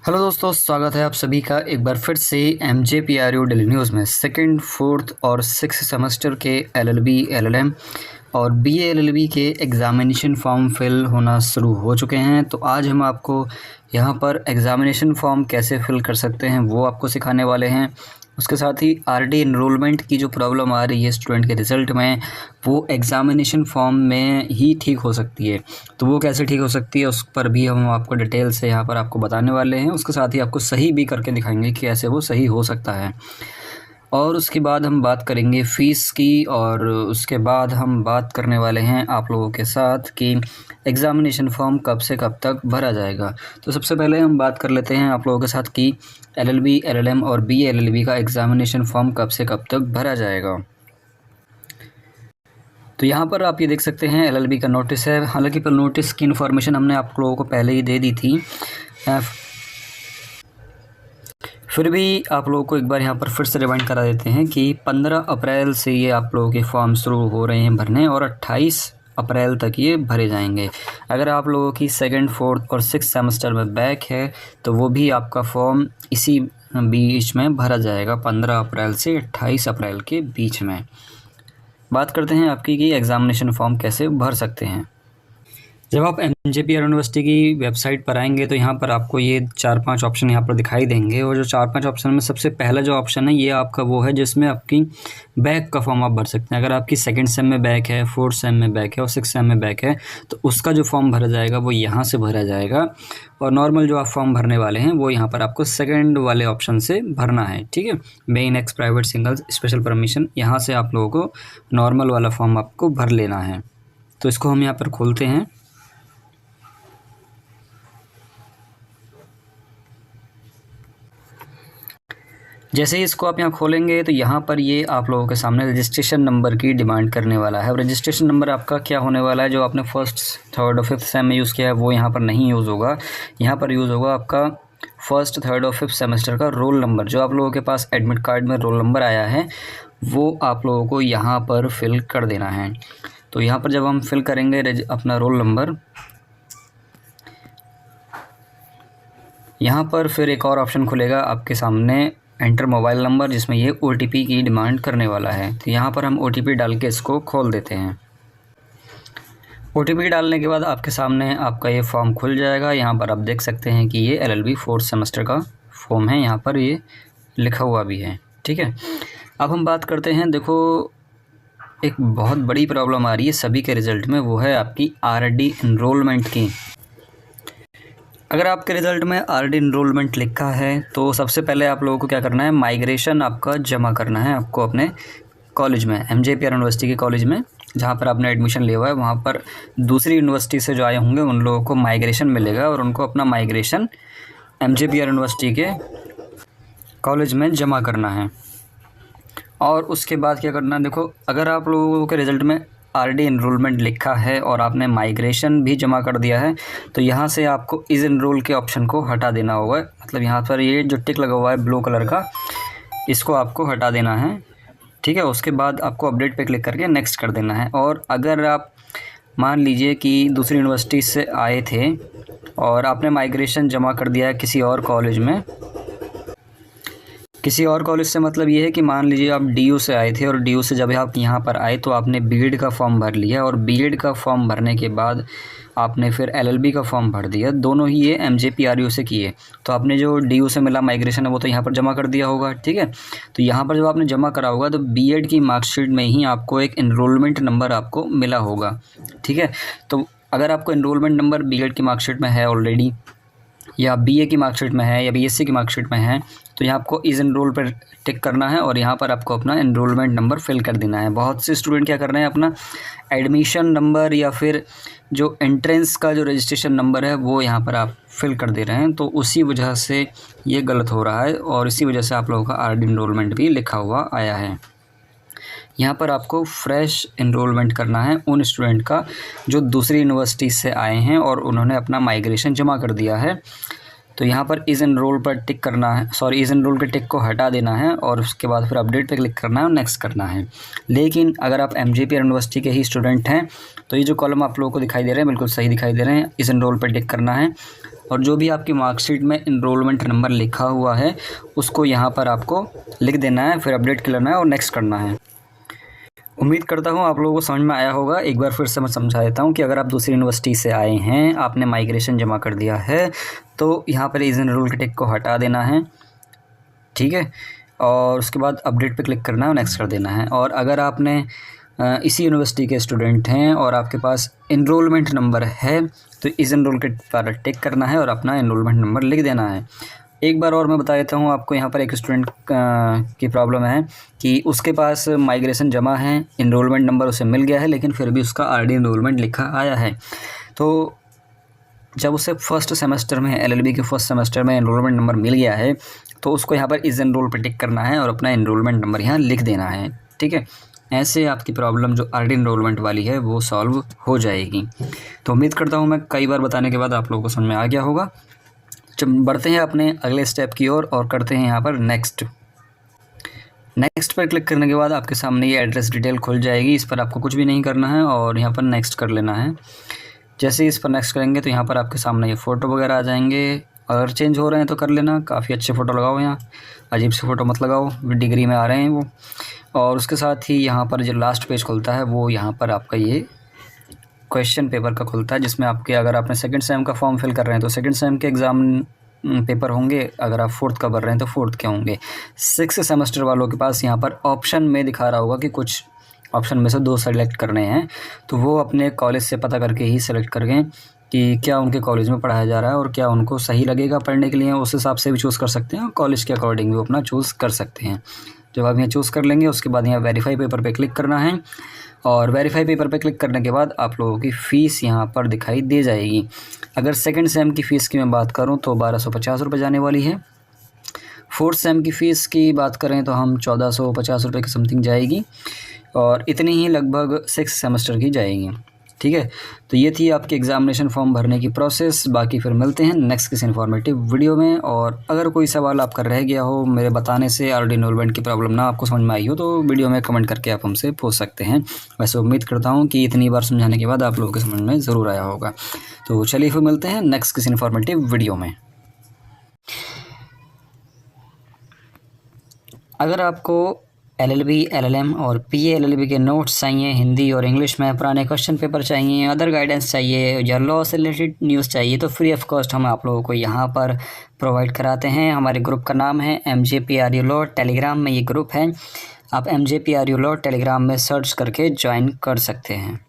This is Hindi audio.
हेलो दोस्तों, स्वागत है आप सभी का एक बार फिर से MJPRU डेली न्यूज़ में। सेकंड, फोर्थ और सिक्स सेमेस्टर के LLB, LLM और BA LLB के एग्ज़ामिनेशन फॉर्म फिल होना शुरू हो चुके हैं। तो आज हम आपको यहाँ पर एग्ज़ामिनेशन फॉर्म कैसे फिल कर सकते हैं वो आपको सिखाने वाले हैं। उसके साथ ही RD इनरोलमेंट की जो प्रॉब्लम आ रही है स्टूडेंट के रिज़ल्ट में, वो एग्ज़ामिनेशन फॉर्म में ही ठीक हो सकती है। तो वो कैसे ठीक हो सकती है उस पर भी हम आपको डिटेल से यहाँ पर आपको बताने वाले हैं। उसके साथ ही आपको सही भी करके दिखाएंगे कि कैसे वो सही हो सकता है। और उसके बाद हम बात करेंगे फ़ीस की, और उसके बाद हम बात करने वाले हैं आप लोगों के साथ कि एग्ज़ामिनेशन फॉर्म कब से कब तक भरा जाएगा। तो सबसे पहले हम बात कर लेते हैं आप लोगों के साथ कि LLB, LLM और BA LLB का एग्ज़ामिनेशन फॉर्म कब से कब तक भरा जाएगा। तो यहाँ पर आप ये देख सकते हैं LLB का नोटिस है। हालांकि पर नोटिस की इन्फॉर्मेशन हमने आप लोगों को पहले ही दे दी थी, फिर भी आप लोगों को एक बार यहाँ पर फिर से रिमाइंड करा देते हैं कि 15 अप्रैल से ये आप लोगों के फॉर्म शुरू हो रहे हैं भरने, और 28 अप्रैल तक ये भरे जाएंगे। अगर आप लोगों की सेकंड, फोर्थ और सिक्स सेमेस्टर में बैक है तो वो भी आपका फॉर्म इसी बीच में भरा जाएगा, 15 अप्रैल से 28 अप्रैल के बीच में। बात करते हैं आपकी कि एग्ज़ामिनेशन फॉर्म कैसे भर सकते हैं। जब आप MJPR यूनिवर्सिटी की वेबसाइट पर आएंगे तो यहाँ पर आपको ये 4-5 ऑप्शन यहाँ पर दिखाई देंगे, और जो 4-5 ऑप्शन में सबसे पहला जो ऑप्शन है ये आपका वो है जिसमें आपकी बैक का फॉर्म आप भर सकते हैं। अगर आपकी सेकंड सेम में बैक है, फोर्थ सेम में बैक है और सिक्स सेम में बैक है तो उसका जो फॉर्म भरा जाएगा वो यहाँ से भरा जाएगा, और नॉर्मल जो आप फॉर्म भरने वाले हैं वो यहाँ पर आपको सेकेंड वाले ऑप्शन से भरना है। ठीक है, main, x, private, single, special permission, यहाँ से आप लोगों को नॉर्मल वाला फॉर्म आपको भर लेना है। तो इसको हम यहाँ पर खोलते हैं। जैसे ही इसको आप यहाँ खोलेंगे तो यहाँ पर ये आप लोगों के सामने रजिस्ट्रेशन नंबर की डिमांड करने वाला है। रजिस्ट्रेशन नंबर आपका क्या होने वाला है, जो आपने फर्स्ट, थर्ड और फिफ्थ सेम में यूज़ किया है वो यहाँ पर नहीं यूज़ होगा। यहाँ पर यूज़ होगा आपका फर्स्ट, थर्ड और फिफ्थ सेमेस्टर का रोल नंबर। जो आप लोगों के पास एडमिट कार्ड में रोल नंबर आया है वो आप लोगों को यहाँ पर फिल कर देना है। तो यहाँ पर जब हम फिल करेंगे अपना रोल नंबर, यहाँ पर फिर एक और ऑप्शन खुलेगा आपके सामने, एंटर मोबाइल नंबर, जिसमें ये OTP की डिमांड करने वाला है। तो यहाँ पर हम OTP डाल के इसको खोल देते हैं। OTP डालने के बाद आपके सामने आपका ये फॉर्म खुल जाएगा। यहाँ पर आप देख सकते हैं कि ये LLB फोर्थ सेमेस्टर का फॉर्म है, यहाँ पर ये लिखा हुआ भी है। ठीक है, अब हम बात करते हैं, देखो एक बहुत बड़ी प्रॉब्लम आ रही है सभी के रिज़ल्ट में, वो है आपकी RD इनरोलमेंट की। अगर आपके रिज़ल्ट में RD इनरोलमेंट लिखा है तो सबसे पहले आप लोगों को क्या करना है, माइग्रेशन आपका जमा करना है आपको अपने कॉलेज में, MJPR यूनिवर्सिटी के कॉलेज में जहाँ पर आपने एडमिशन लिया हुआ है। वहाँ पर दूसरी यूनिवर्सिटी से जो आए होंगे उन लोगों को माइग्रेशन मिलेगा, और उनको अपना माइग्रेशन MJPR यूनिवर्सिटी के कॉलेज में जमा करना है। और उसके बाद क्या करना है, देखो अगर आप लोगों के रिज़ल्ट में RD इनरोलमेंट लिखा है और आपने माइग्रेशन भी जमा कर दिया है तो यहाँ से आपको इस इनरोल के ऑप्शन को हटा देना होगा। मतलब यहाँ पर ये जो टिक लगा हुआ है ब्लू कलर का, इसको आपको हटा देना है। ठीक है, उसके बाद आपको अपडेट पे क्लिक करके नेक्स्ट कर देना है। और अगर आप मान लीजिए कि दूसरी यूनिवर्सिटी से आए थे और आपने माइग्रेशन जमा कर दिया है किसी और कॉलेज में, किसी और कॉलेज से मतलब ये है कि मान लीजिए आप DU से आए थे और DU से जब आप यहाँ पर आए तो आपने B.Ed का फॉर्म भर लिया, और B.Ed का फॉर्म भरने के बाद आपने फिर LLB का फॉर्म भर दिया, दोनों ही ये MJPRU से किए। तो आपने जो DU से मिला माइग्रेशन है वो तो यहाँ पर जमा कर दिया होगा। ठीक है, तो यहाँ पर जब आपने जमा करा होगा तो B.Ed की मार्कशीट में ही आपको एक इनरोलमेंट नंबर आपको मिला होगा। ठीक है, तो अगर आपको इनरोलमेंट नंबर B.Ed की मार्कशीट में है ऑलरेडी, या BA की मार्कशीट में है, या BSc की मार्कशीट में है, तो यहाँ आपको इस इनरोल पर टिक करना है और यहाँ पर आपको अपना इनरोलमेंट नंबर फिल कर देना है। बहुत से स्टूडेंट क्या कर रहे हैं, अपना एडमिशन नंबर या फिर जो एंट्रेंस का जो रजिस्ट्रेशन नंबर है वो यहाँ पर आप फिल कर दे रहे हैं, तो उसी वजह से ये गलत हो रहा है, और इसी वजह से आप लोगों का RD इनरोलमेंट भी लिखा हुआ आया है। यहाँ पर आपको फ्रेश इनरोलमेंट करना है उन स्टूडेंट का जो दूसरी यूनिवर्सिटी से आए हैं और उन्होंने अपना माइग्रेशन जमा कर दिया है। तो यहाँ पर इस इनरोल पर टिक करना है, सॉरी इस इनरोल के टिक को हटा देना है, और उसके बाद फिर अपडेट पे क्लिक करना है और नेक्स्ट करना है। लेकिन अगर आप MJPR यूनिवर्सिटी के ही स्टूडेंट हैं तो ये जो कॉलम आप लोगों को दिखाई दे रहे हैं बिल्कुल सही दिखाई दे रहे हैं, इस इनरोल पर टिक करना है। और जो भी आपकी मार्कशीट में इनरोलमेंट नंबर लिखा हुआ है उसको यहाँ पर आपको लिख देना है, फिर अपडेट कर लेना है और नेक्स्ट करना है। उम्मीद करता हूँ आप लोगों को समझ में आया होगा। एक बार फिर से मैं समझा देता हूँ कि अगर आप दूसरी यूनिवर्सिटी से आए हैं, आपने माइग्रेशन जमा कर दिया है, तो यहाँ पर इस एनरोल के टिक को हटा देना है, ठीक है, और उसके बाद अपडेट पे क्लिक करना है और नेक्स्ट कर देना है। और अगर आपने इसी यूनिवर्सिटी के स्टूडेंट हैं और आपके पास इनरोलमेंट नंबर है तो इस एनरोल के पर टिक करना है और अपना इनरोलमेंट नंबर लिख देना है। एक बार और मैं बता देता हूँ आपको, यहाँ पर एक स्टूडेंट की प्रॉब्लम है कि उसके पास माइग्रेशन जमा है, इनरोलमेंट नंबर उसे मिल गया है, लेकिन फिर भी उसका आरडी इनरोलमेंट लिखा आया है। तो जब उसे फर्स्ट सेमेस्टर में एलएलबी के फर्स्ट सेमेस्टर में इनरोलमेंट नंबर मिल गया है तो उसको यहाँ पर इस एनरोल पर टिक करना है और अपना इनरोलमेंट नंबर यहाँ लिख देना है, ठीक है। ऐसे आपकी प्रॉब्लम जो आरडी इनरोलमेंट वाली है वो सॉल्व हो जाएगी। तो उम्मीद करता हूँ मैं कई बार बताने के बाद आप लोगों को समझ में आ गया होगा। जब बढ़ते हैं अपने अगले स्टेप की ओर और करते हैं यहाँ पर नेक्स्ट पर क्लिक करने के बाद आपके सामने ये एड्रेस डिटेल खुल जाएगी। इस पर आपको कुछ भी नहीं करना है और यहाँ पर नेक्स्ट कर लेना है। जैसे ही इस पर नेक्स्ट करेंगे तो यहाँ पर आपके सामने ये फ़ोटो वगैरह आ जाएंगे। अगर चेंज हो रहे हैं तो कर लेना, काफ़ी अच्छे फ़ोटो लगाओ, यहाँ अजीब से फ़ोटो मत लगाओ, डिग्री में आ रहे हैं वो। और उसके साथ ही यहाँ पर जो लास्ट पेज खुलता है वो यहाँ पर आपका ये क्वेश्चन पेपर का खुलता है, जिसमें आपके अगर आपने सेकंड सेम का फॉर्म फिल कर रहे हैं तो सेकंड सेम के एग्ज़ाम पेपर होंगे, अगर आप फोर्थ का भर रहे हैं तो फोर्थ के होंगे। सिक्स सेमेस्टर वालों के पास यहाँ पर ऑप्शन में दिखा रहा होगा कि कुछ ऑप्शन में से 2 सेलेक्ट करने हैं, तो वो अपने कॉलेज से पता करके ही सेलेक्ट करें कि क्या उनके कॉलेज में पढ़ाया जा रहा है और क्या उनको सही लगेगा पढ़ने के लिए। उस हिसाब से भी चूज़ कर सकते हैं और कॉलेज के अकॉर्डिंग भी अपना चूज़ कर सकते हैं। जब आप यहाँ चूज़ कर लेंगे उसके बाद यहाँ वेरीफाई पेपर पे क्लिक करना है और वेरीफाई पेपर पे क्लिक करने के बाद आप लोगों की फ़ीस यहाँ पर दिखाई दे जाएगी। अगर सेकंड सेम की फ़ीस की मैं बात करूँ तो 1250 रुपये जाने वाली है। फोर्थ सेम की फ़ीस की बात करें तो हम 1450 रुपये के समथिंग जाएगी और इतनी ही लगभग 6 सेमेस्टर की जाएगी, ठीक है। तो ये थी आपकी एग्ज़ामिनेशन फॉर्म भरने की प्रोसेस। बाकी फिर मिलते हैं नेक्स्ट किसी इन्फॉर्मेटिव वीडियो में। और अगर कोई सवाल आपका रह गया हो मेरे बताने से, आरडी इनरोलमेंट की प्रॉब्लम ना आपको समझ में आई हो, तो वीडियो में कमेंट करके आप हमसे पूछ सकते हैं। वैसे उम्मीद करता हूँ कि इतनी बार समझाने के बाद आप लोगों के समझ में ज़रूर आया होगा। तो चलिए फिर मिलते हैं नेक्स्ट किसी इन्फॉर्मेटिव वीडियो में। अगर आपको एलएलबी, एलएलएम और पीए एलएलबी के नोट्स चाहिए, हिंदी और इंग्लिश में पुराने क्वेश्चन पेपर चाहिए, अदर गाइडेंस चाहिए या लॉ से रिलेटेड न्यूज़ चाहिए, तो फ्री ऑफ कॉस्ट हम आप लोगों को यहाँ पर प्रोवाइड कराते हैं। हमारे ग्रुप का नाम है MJPRU लॉ, टेलीग्राम में ये ग्रुप है। आप MJPRU लॉ टेलीग्राम में सर्च करके ज्वाइन कर सकते हैं।